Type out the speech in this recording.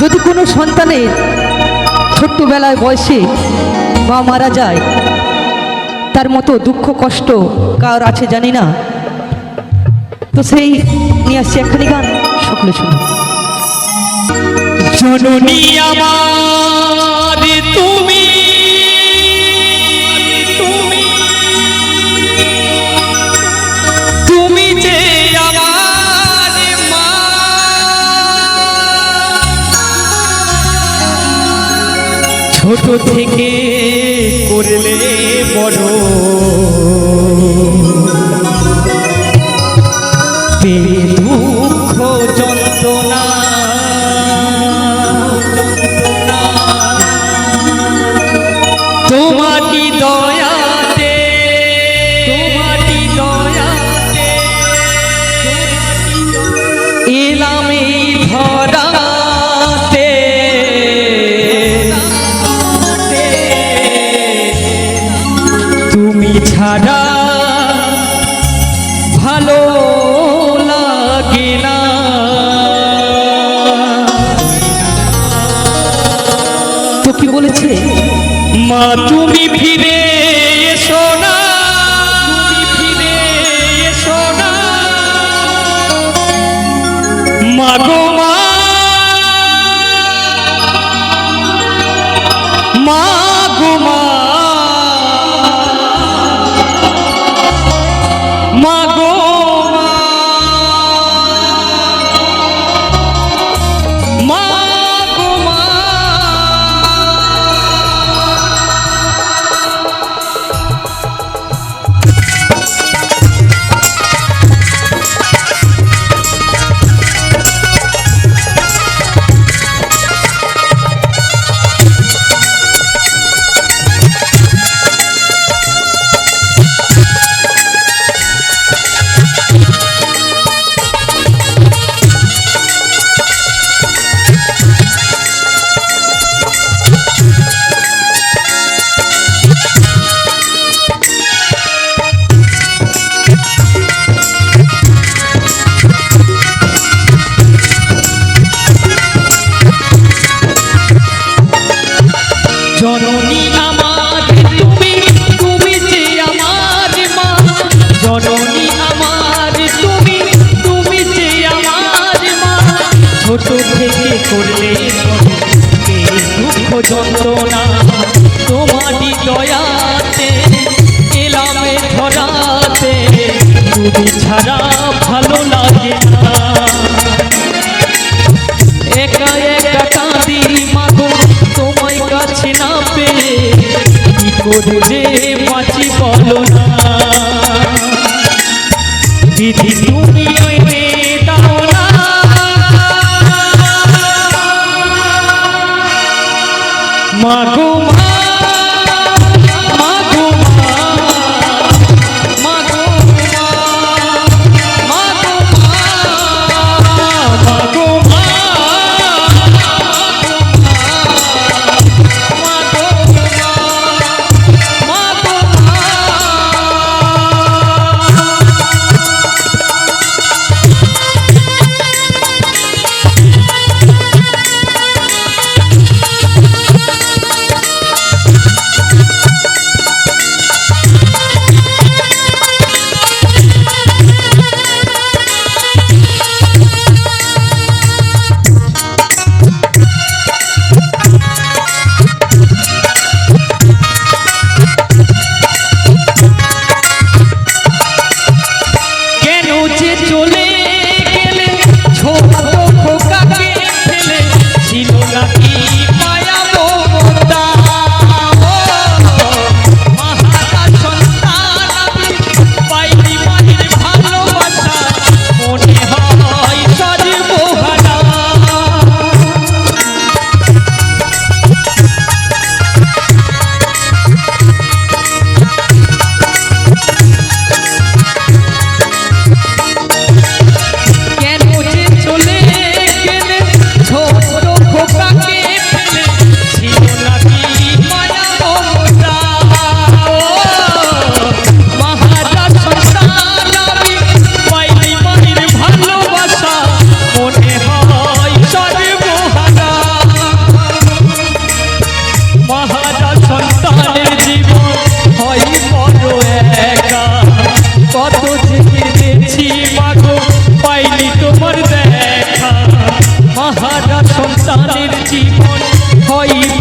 যদি কোনো সন্তানের ছোট্টবেলায় বয়সে মা মারা যায়, তার মতো দুঃখ কষ্ট কার আছে জানি না। তো সেই নিয়ে আসছে একখানি গান, সকলে শুনুন। জননী আমার তুমি, তুমি যে আমার মা, ছোট থেকে করলে বড়, দুঃখ যন্ত্রণা তোমাটি দয়াতে, তোমাটি দয়াতে এলাম এই ধরাতে, তুমি ছাড়া ভালো লাগে না। তো কি বলেছে? মা তুমি ফিরে এসো না, তুমি ফিরে এসো না, মা গো মা, মা গো মা, মা গো মা, মা গো মা। জননী আমার তুমি, তুমি যে আমার মা, জননী আমার তুমি, তুমি যে আমার মা, ছোট থেকে করলে দুঃখ যন্ত্রণা, তোমারই দয়াতে এলাম এ ধরাতে, তুমি ছাড়া ভালো লাগে না। একা একা কাঁদি মাগো তোমায় কাছে না পেয়ে, কি করে যে বাঁচি বলো না। দিদি তুমি এনে দাও না, মাগো মা, মাগো মা, মাগো মা, মাগো মা, মাগো মা। সন্তানের জীবন হয়